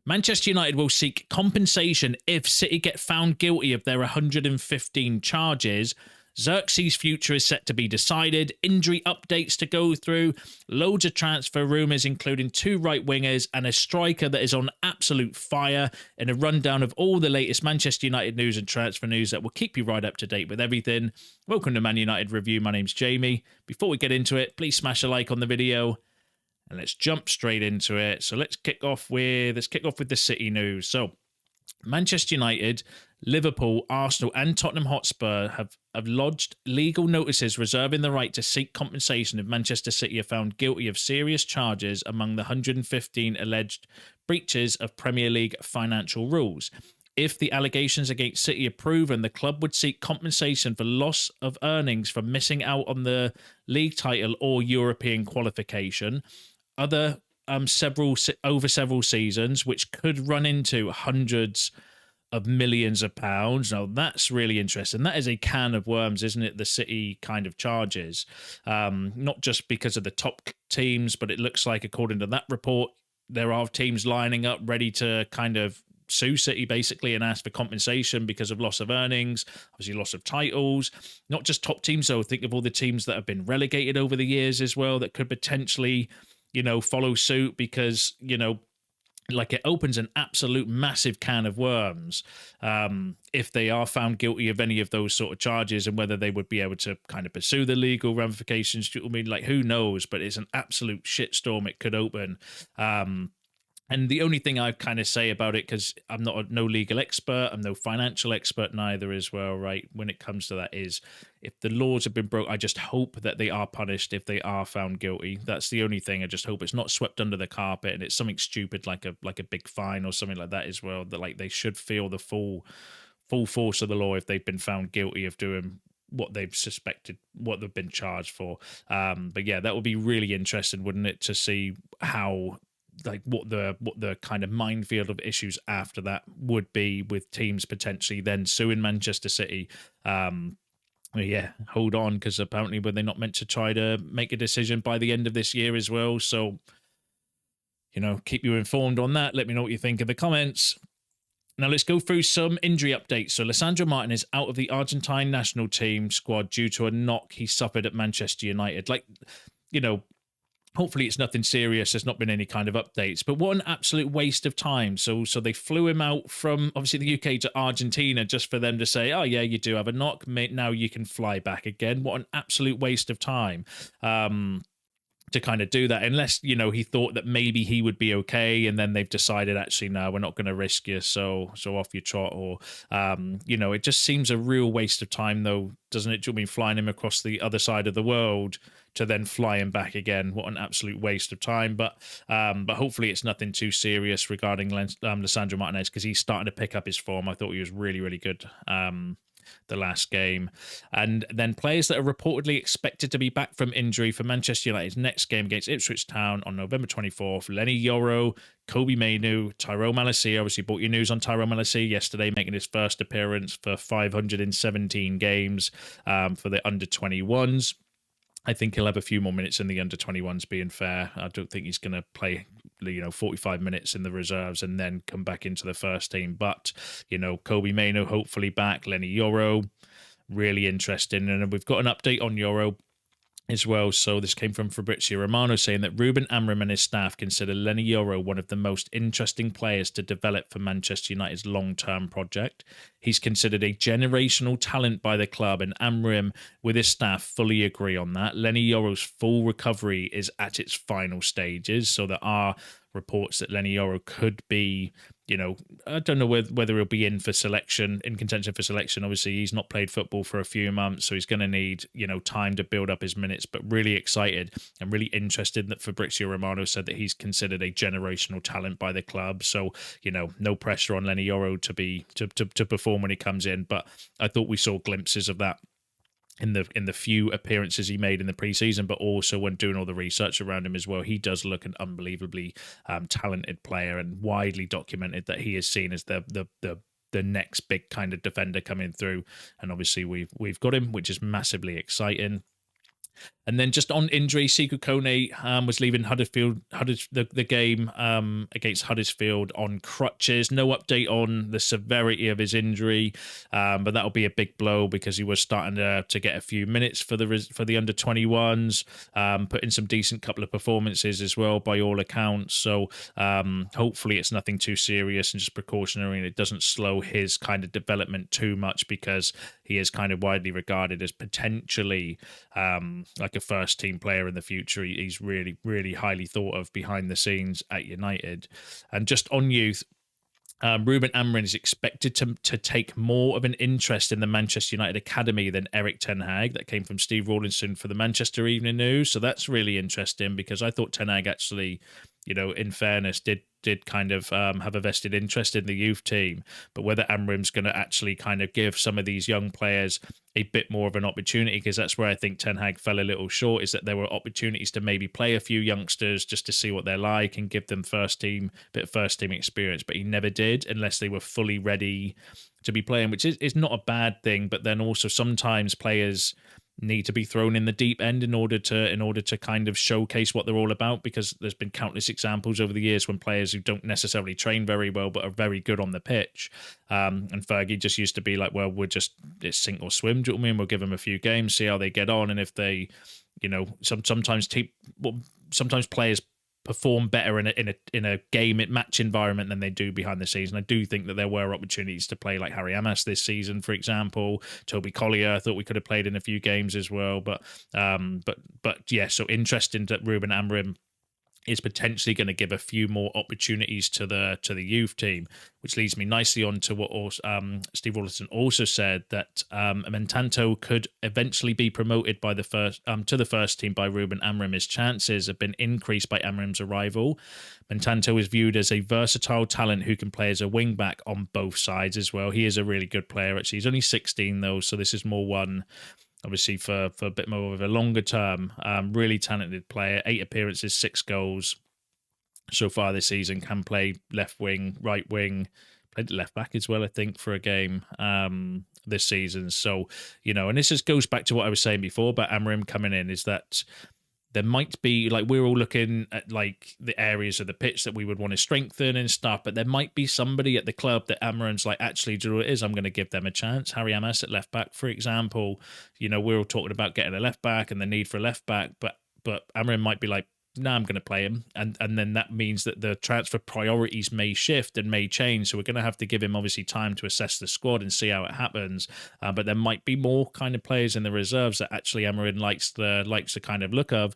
Manchester United will seek compensation if City get found guilty of their 115 charges. Zirkzee's future is set to be decided, injury updates to go through, loads of transfer rumours including 2 right wingers and a striker that is on absolute fire, and a rundown of all the latest Manchester United news and transfer news that will keep you right up to date with everything. Welcome to Man United Review, my name's Jamie. Before we get into it, please smash a like on the video and let's jump straight into it. So let's kick off with the City news. So Manchester United, Liverpool, Arsenal and Tottenham Hotspur have lodged legal notices reserving the right to seek compensation if Manchester City are found guilty of serious charges among the 115 alleged breaches of Premier League financial rules. If the allegations against City are proven, the club would seek compensation for loss of earnings from missing out on the league title or European qualification, several seasons, which could run into hundreds of millions of pounds. Now that's really interesting. That is a can of worms, isn't it? The City kind of charges, not just because of the top teams, but it looks like, according to that report, there are teams lining up ready to kind of sue City basically and ask for compensation because of loss of earnings, obviously loss of titles. Not just top teams though. Think of all the teams that have been relegated over the years as well that could potentially, follow suit, because, like, it opens an absolute massive can of worms if they are found guilty of any of those sort of charges, and whether they would be able to kind of pursue the legal ramifications. I mean, like, who knows? But it's an absolute shitstorm it could open. And the only thing I kind of say about it, because I'm no legal expert, I'm no financial expert neither as well, right, when it comes to that, is if the laws have been broke, I just hope that they are punished if they are found guilty. That's the only thing. I just hope it's not swept under the carpet and it's something stupid like a big fine or something like that as well, that like they should feel the full force of the law if they've been found guilty of doing what they've suspected, what they've been charged for. But yeah, that would be really interesting, wouldn't it, to see how, like, what the kind of minefield of issues after that would be, with teams potentially then suing Manchester City. Yeah, hold on, because apparently were they not meant to try to make a decision by the end of this year as well? So, keep you informed on that. Let me know what you think in the comments. Now let's go through some injury updates. So Lisandro Martin is out of the Argentine national team squad due to a knock he suffered at Manchester United. Hopefully it's nothing serious. There's not been any kind of updates, but what an absolute waste of time. So they flew him out from obviously the UK to Argentina just for them to say, oh yeah, you do have a knock, mate, now you can fly back again. What an absolute waste of time. To kind of do that, unless, he thought that maybe he would be okay, and then they've decided, actually, no, we're not going to risk you, so off you trot. Or, it just seems a real waste of time, though, doesn't it? Do you mean flying him across the other side of the world to then fly him back again? What an absolute waste of time. But hopefully it's nothing too serious regarding Lisandro Martinez, because he's starting to pick up his form. I thought he was really, really good the last game. And then players that are reportedly expected to be back from injury for Manchester United's next game against Ipswich Town on November 24th. Leny Yoro, Kobbie Mainoo, Tyrone Malacia. Obviously brought you news on Tyrone Malacia yesterday, making his first appearance for 517 games for the under-21s. I think he'll have a few more minutes in the under-21s, being fair. I don't think he's going to play 45 minutes in the reserves and then come back into the first team. But, Kobbie Mainoo hopefully back. Leny Yoro, really interesting. And we've got an update on Yoro as well. So this came from Fabrizio Romano, saying that Ruben Amorim and his staff consider Leny Yoro one of the most interesting players to develop for Manchester United's long-term project. He's considered a generational talent by the club, and Amorim with his staff fully agree on that. Leny Yoro's full recovery is at its final stages, so there are reports that Leny Yoro could be, I don't know whether he'll be in contention for selection. Obviously, he's not played football for a few months, so he's going to need, time to build up his minutes, but really excited and really interested that Fabrizio Romano said that he's considered a generational talent by the club. So, no pressure on Leny Yoro to perform when he comes in, but I thought we saw glimpses of that in the few appearances he made in the preseason, but also when doing all the research around him as well. He does look an unbelievably talented player, and widely documented that he is seen as the next big kind of defender coming through. And obviously we've got him, which is massively exciting. And then just on injury, Sekou Kone was leaving the game against Huddersfield on crutches. No update on the severity of his injury, but that'll be a big blow because he was starting to get a few minutes for the under 21s, put in some decent couple of performances as well by all accounts. So hopefully it's nothing too serious and just precautionary, and it doesn't slow his kind of development too much, because he is kind of widely regarded as potentially like a first team player in the future. He's really, really highly thought of behind the scenes at United. And just on youth, Ruben Amorim is expected to take more of an interest in the Manchester United academy than Erik ten Hag. That came from Steve Rawlinson for the Manchester Evening News. So that's really interesting, because I thought ten Hag actually, in fairness, did kind of have a vested interest in the youth team. But whether Amorim's going to actually kind of give some of these young players a bit more of an opportunity, because that's where I think Ten Hag fell a little short, is that there were opportunities to maybe play a few youngsters just to see what they're like and give them first team experience, but he never did unless they were fully ready to be playing, which is not a bad thing. But then also sometimes players need to be thrown in the deep end in order to kind of showcase what they're all about, because there's been countless examples over the years when players who don't necessarily train very well but are very good on the pitch, and Fergie just used to be like, well, it's sink or swim, do you know what I mean? We'll give them a few games, see how they get on, and if they, sometimes players perform better in a game match environment than they do behind the scenes. And I do think that there were opportunities to play like Harry Amas this season, for example. Toby Collier, I thought we could have played in a few games as well. But yeah, so interesting that Ruben Amorim is potentially going to give a few more opportunities to the youth team, which leads me nicely on to what Steve Rawlinson also said, that Mentanto could eventually be promoted by the first team by Ruben Amorim. His chances have been increased by Amorim's arrival. Mentanto is viewed as a versatile talent who can play as a wing back on both sides as well. He is a really good player, actually. He's only 16 though, so this is more one obviously for a bit more of a longer term. Really talented player, 8 appearances, 6 goals so far this season. Can play left wing, right wing, played left back as well, I think, for a game this season. So, and this just goes back to what I was saying before about Amorim coming in, is that there might be, like, we're all looking at like the areas of the pitch that we would want to strengthen and stuff, but there might be somebody at the club that Amorim's like, actually, do you know what it is? I'm going to give them a chance. Harry Amas at left back, for example. We're all talking about getting a left back and the need for a left back, but Amorim might be like, no, I'm going to play him. And then that means that the transfer priorities may shift and may change. So we're going to have to give him obviously time to assess the squad and see how it happens. But there might be more kind of players in the reserves that actually Amorim likes the kind of look of,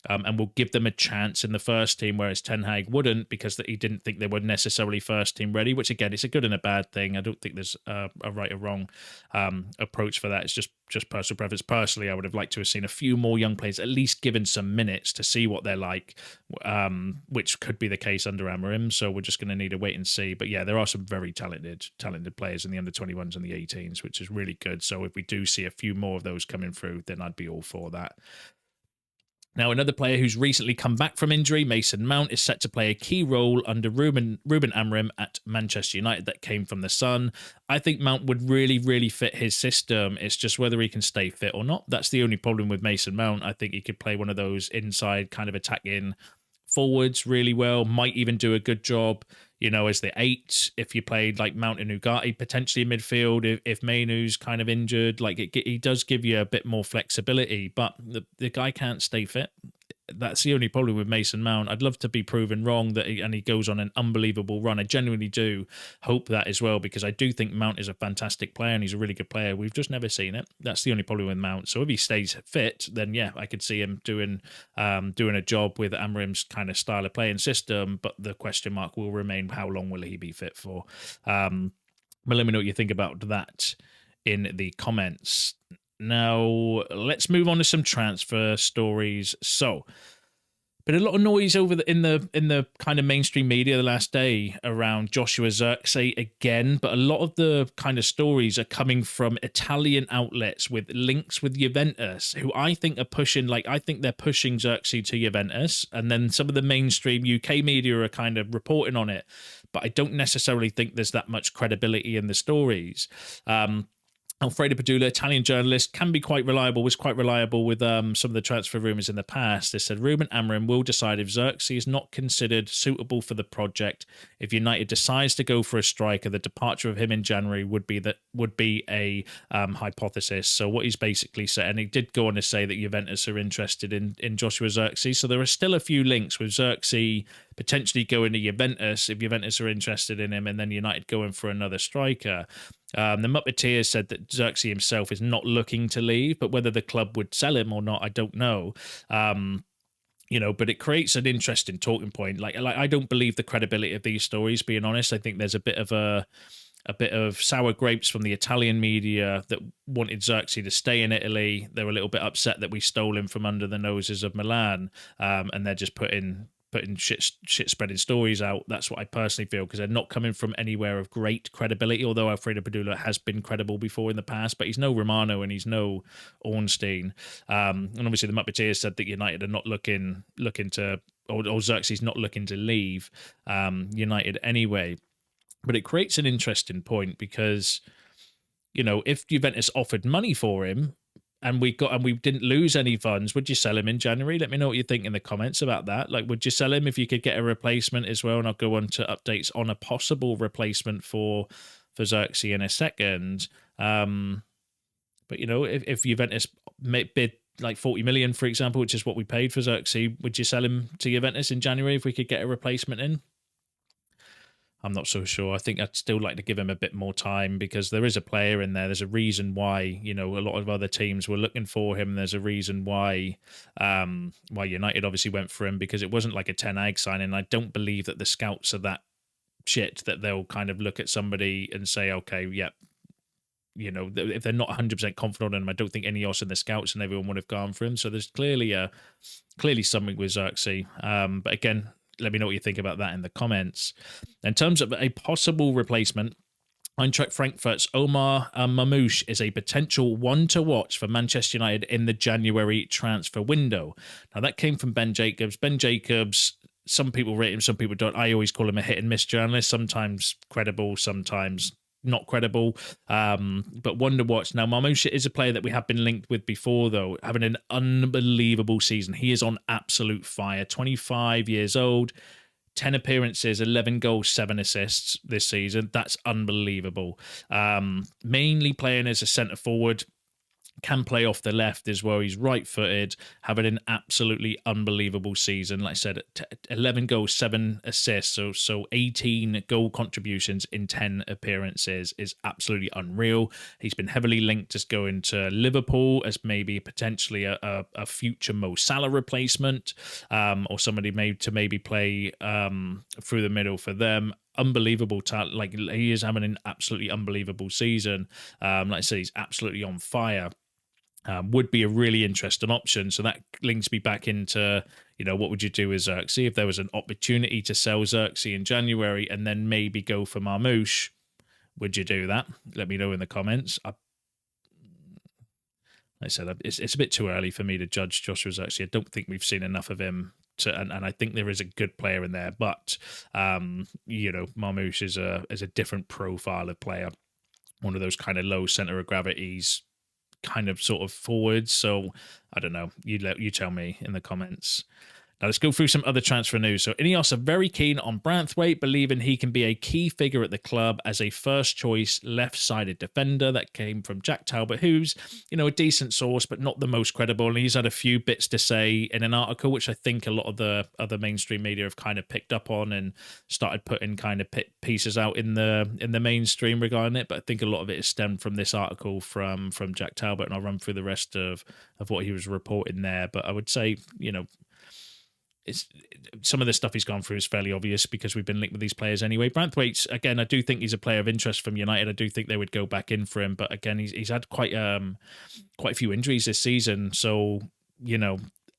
and will give them a chance in the first team, whereas Ten Hag wouldn't, because he didn't think they were necessarily first team ready, which again, it's a good and a bad thing. I don't think there's a right or wrong approach for that. It's just personal preference. Personally, I would have liked to have seen a few more young players at least given some minutes to see what they're like, which could be the case under Amorim. So we're just going to need to wait and see. But yeah, there are some very talented players in the under 21s and the 18s, which is really good. So if we do see a few more of those coming through, then I'd be all for that. Now, another player who's recently come back from injury, Mason Mount, is set to play a key role under Ruben Amorim at Manchester United. That came from The Sun. I think Mount would really, really fit his system. It's just whether he can stay fit or not. That's the only problem with Mason Mount. I think he could play one of those inside kind of attacking forwards really well, might even do a good job, as the 8, if you played like Mount and Ugarte potentially in midfield, if Mainu's kind of injured, like he does give you a bit more flexibility, but the guy can't stay fit. That's the only problem with Mason Mount. I'd love to be proven wrong and he goes on an unbelievable run. I genuinely do hope that as well, because I do think Mount is a fantastic player and he's a really good player. We've just never seen it. That's the only problem with Mount. So if he stays fit, then yeah, I could see him doing a job with Amorim's kind of style of play and system. But the question mark will remain, how long will he be fit for? But let me know what you think about that in the comments. Now, let's move on to some transfer stories. So, been a lot of noise in the kind of mainstream media the last day around Joshua Zirkzee again, but a lot of the kind of stories are coming from Italian outlets with links with Juventus, who I think are pushing, I think they're pushing Zirkzee to Juventus, and then some of the mainstream UK media are kind of reporting on it, but I don't necessarily think there's that much credibility in the stories. Alfredo Padula, Italian journalist, can be quite reliable, was quite reliable with some of the transfer rumours in the past. They said Ruben Amorim will decide if Zirkzee is not considered suitable for the project. If United decides to go for a striker, the departure of him in January would be a hypothesis. So what he's basically said, and he did go on to say that Juventus are interested in Joshua Zirkzee. So there are still a few links with Zirkzee potentially going to Juventus if Juventus are interested in him, and then United going for another striker. The Muppeteers said that Zirkzee himself is not looking to leave, but whether the club would sell him or not, I don't know. But it creates an interesting talking point. Like I don't believe the credibility of these stories, being honest. I think there's a bit of sour grapes from the Italian media that wanted Zirkzee to stay in Italy. They were a little bit upset that we stole him from under the noses of Milan, and they're just putting shit spreading stories out. That's what I personally feel, because they're not coming from anywhere of great credibility, although Alfredo Padula has been credible before in the past, but he's no Romano and he's no Ornstein. And obviously the Muppeteers said that United are not looking to, or Zirkzee's not looking to leave United anyway. But it creates an interesting point because, if Juventus offered money for him, and we didn't lose any funds, would you sell him in January? Let me know what you think in the comments about that. Like, would you sell him if you could get a replacement as well? And I'll go on to updates on a possible replacement for Zirkzee in a second. But if Juventus bid like 40 million, for example, which is what we paid for Zirkzee, would you sell him to Juventus in January if we could get a replacement in? I'm not so sure. I think I'd still like to give him a bit more time, because there is a player in there. There's a reason why, a lot of other teams were looking for him. There's a reason why United obviously went for him, because it wasn't like a Ten Hag signing. I don't believe that the scouts are that shit that they'll kind of look at somebody and say, okay, yep. If they're not 100% confident on him, I don't think Ineos and the scouts and everyone would have gone for him. So there's clearly something with Zirkzee. But again, let me know what you think about that in the comments. In terms of a possible replacement, Eintracht Frankfurt's Omar Mamouche is a potential one to watch for Manchester United in the January transfer window. Now, that came from Ben Jacobs. Ben Jacobs, some people rate him, some people don't. I always call him a hit and miss journalist, sometimes credible, sometimes not credible, but one to watch. Now, Mamouche is a player that we have been linked with before, though, having an unbelievable season. He is on absolute fire. 25 years old, 10 appearances, 11 goals, 7 assists this season. That's unbelievable. Mainly playing as a centre forward. Can play off the left as well. He's right-footed, having an absolutely unbelievable season. Like I said, 11 goals, 7 assists, so 18 goal contributions in 10 appearances is absolutely unreal. He's been heavily linked as going to Liverpool as maybe potentially a future Mo Salah replacement, or somebody maybe play through the middle for them. Unbelievable talent. Like, he is having an absolutely unbelievable season. Like I said, he's absolutely on fire. Would be a really interesting option. So that links me back into, what would you do with Zirkzee if there was an opportunity to sell Zirkzee in January and then maybe go for Mamouche? Would you do that? Let me know in the comments. Like I said, it's a bit too early for me to judge Joshua Zirkzee. I don't think we've seen enough of him. And I think there is a good player in there, but Mamouche is a different profile of player, one of those kind of low center of gravities, kind of sort of forwards. So I don't know. You tell me in the comments. Now let's go through some other transfer news. So Ineos are very keen on Branthwaite, believing he can be a key figure at the club as a first-choice left-sided defender. That came from Jack Talbot, who's, a decent source, but not the most credible. And he's had a few bits to say in an article, which I think a lot of the other mainstream media have kind of picked up on and started putting kind of pieces out in the mainstream regarding it. But I think a lot of it is stemmed from this article from Jack Talbot, and I'll run through the rest of what he was reporting there. But I would say, some of the stuff he's gone through is fairly obvious because we've been linked with these players anyway. Branthwaite, again, I do think he's a player of interest from United. I do think they would go back in for him, but again, he's had quite a few injuries this season, so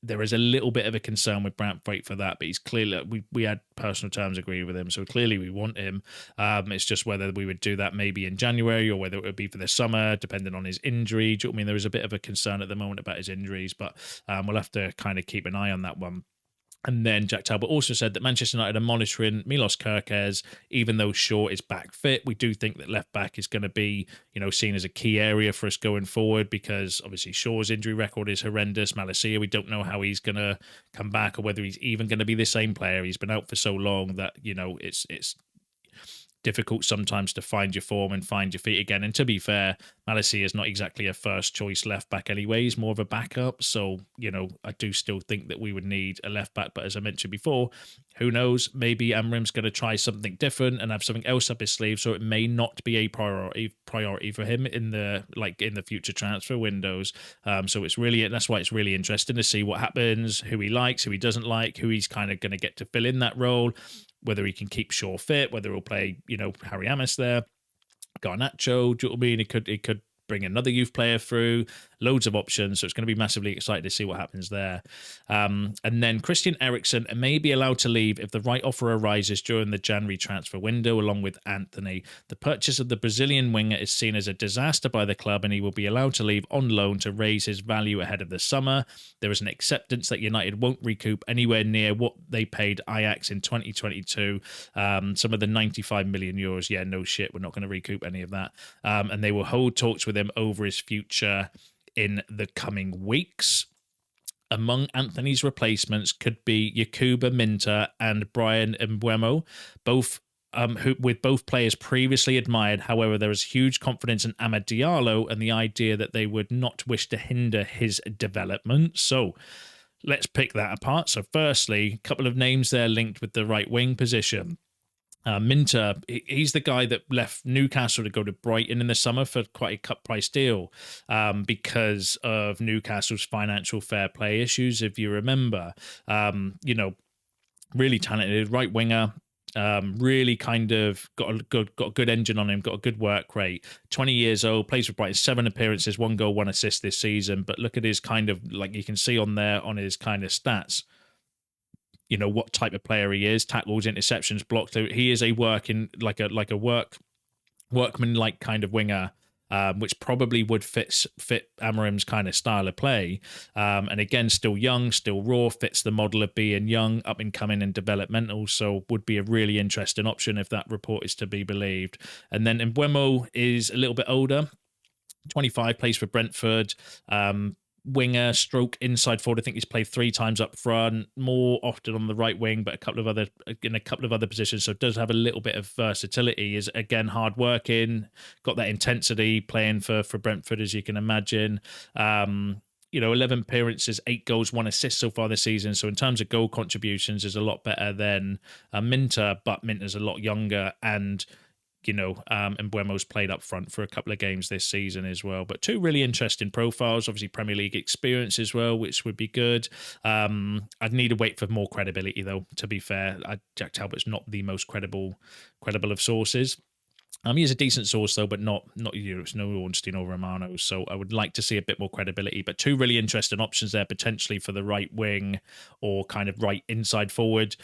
there is a little bit of a concern with Branthwaite for that. But he's clearly, we had personal terms agreed with him, so clearly we want him. It's just whether we would do that maybe in January or whether it would be for the summer, depending on his injury. Do you know what I mean? There is a bit of a concern at the moment about his injuries, but we'll have to kind of keep an eye on that one. And then Jack Talbot also said that Manchester United are monitoring Milos Kerkez, even though Shaw is back fit. We do think that left back is going to be, seen as a key area for us going forward, because obviously Shaw's injury record is horrendous. Malacia, we don't know how he's going to come back or whether he's even going to be the same player. He's been out for so long that, it's difficult sometimes to find your form and find your feet again. And to be fair, Malacia is not exactly a first choice left back anyway. He's more of a backup. So, I do still think that we would need a left back. But as I mentioned before, who knows? Maybe Amorim's going to try something different and have something else up his sleeve. So it may not be a priority for him in the future transfer windows. So that's why it's really interesting to see what happens, who he likes, who he doesn't like, who he's kind of going to get to fill in that role, whether he can keep Shaw fit, whether he'll play, Harry Amis there, Garnacho, do you know what I mean? He could bring another youth player through, loads of options. So it's going to be massively excited to see what happens there. And then Christian Eriksen may be allowed to leave if the right offer arises during the January transfer window, along with Anthony. The purchase of the Brazilian winger is seen as a disaster by the club, and he will be allowed to leave on loan to raise his value ahead of the summer. There is an acceptance that United won't recoup anywhere near what they paid Ajax in 2022. Some of the 95 million euros. Yeah, no shit. We're not going to recoup any of that. And they will hold talks with him over his future in the coming weeks. Among Anthony's replacements could be Yakuba Minter and Bryan Mbeumo, with both players previously admired. However, there is huge confidence in Amad Diallo and the idea that they would not wish to hinder his development. So let's pick that apart. So firstly, a couple of names there linked with the right wing position. Minter, he's the guy that left Newcastle to go to Brighton in the summer for quite a cut price deal because of Newcastle's financial fair play issues, if you remember. Really talented right winger. Really kind of got a good engine on him, got a good work rate. 20 years old, plays for Brighton, 7 appearances, 1 goal, 1 assist this season. But look at his kind of, like you can see on there on his kind of stats, what type of player he is: tackles, interceptions, blocks. He is a workman like kind of winger, which probably would fit Amorim's kind of style of play. And again, still young, still raw, fits the model of being young, up and coming and developmental. So would be a really interesting option if that report is to be believed. And then Mbeumo is a little bit older, 25, plays for Brentford. Winger stroke inside forward. I think he's played 3 times up front, more often on the right wing, but in a couple of other positions. So does have a little bit of versatility. Is again hard working, got that intensity playing for Brentford, as you can imagine. 11 appearances, 8 goals, 1 assist so far this season. So in terms of goal contributions, is a lot better than Minter, but Minter's a lot younger, and Mbeumo's played up front for a couple of games this season as well. But 2 really interesting profiles, obviously Premier League experience as well, which would be good. I'd need to wait for more credibility, though, to be fair. Jack Talbot's not the most credible of sources. He is a decent source, though, but not it's no Ornstein or Romano. So I would like to see a bit more credibility. But 2 really interesting options there, potentially for the right wing or kind of right inside forward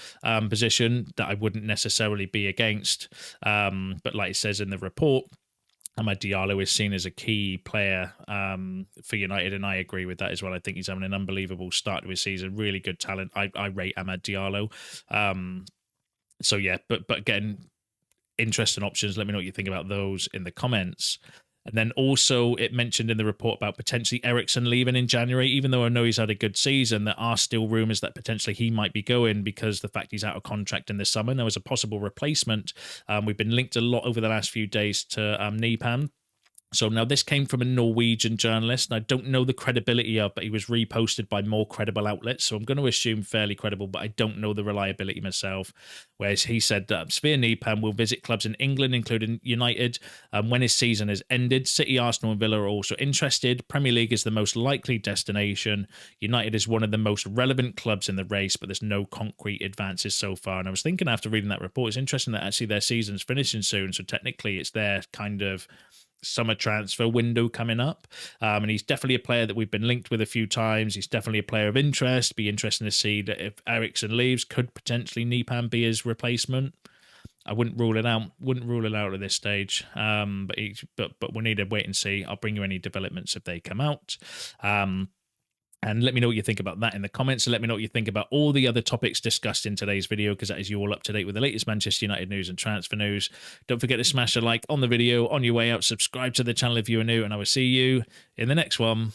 position that I wouldn't necessarily be against. But like it says in the report, Amad Diallo is seen as a key player for United, and I agree with that as well. I think he's having an unbelievable start to his season. Really good talent. I rate Amad Diallo. So yeah, but again, interesting options. Let me know what you think about those in the comments. And then also it mentioned in the report about potentially Eriksen leaving in January. Even though I know he's had a good season, there are still rumours that potentially he might be going because the fact he's out of contract in the summer. There was a possible replacement. We've been linked a lot over the last few days to Nypan. So now this came from a Norwegian journalist, and I don't know the credibility of, but he was reposted by more credible outlets. So I'm going to assume fairly credible, but I don't know the reliability myself. Whereas he said that Sverre Nypan will visit clubs in England, including United, when his season has ended. City, Arsenal and Villa are also interested. Premier League is the most likely destination. United is one of the most relevant clubs in the race, but there's no concrete advances so far. And I was thinking after reading that report, it's interesting that actually their season's finishing soon. So technically it's their kind of summer transfer window coming up, and he's definitely a player that we've been linked with a few times. He's definitely a player of interest. Be interesting to see that if Eriksen leaves, could potentially Nypan be his replacement. I wouldn't rule it out. At this stage. But we need to wait and see. I'll bring you any developments if they come out. And let me know what you think about that in the comments. And let me know what you think about all the other topics discussed in today's video, because that is you all up to date with the latest Manchester United news and transfer news. Don't forget to smash a like on the video on your way out. Subscribe to the channel if you are new, and I will see you in the next one.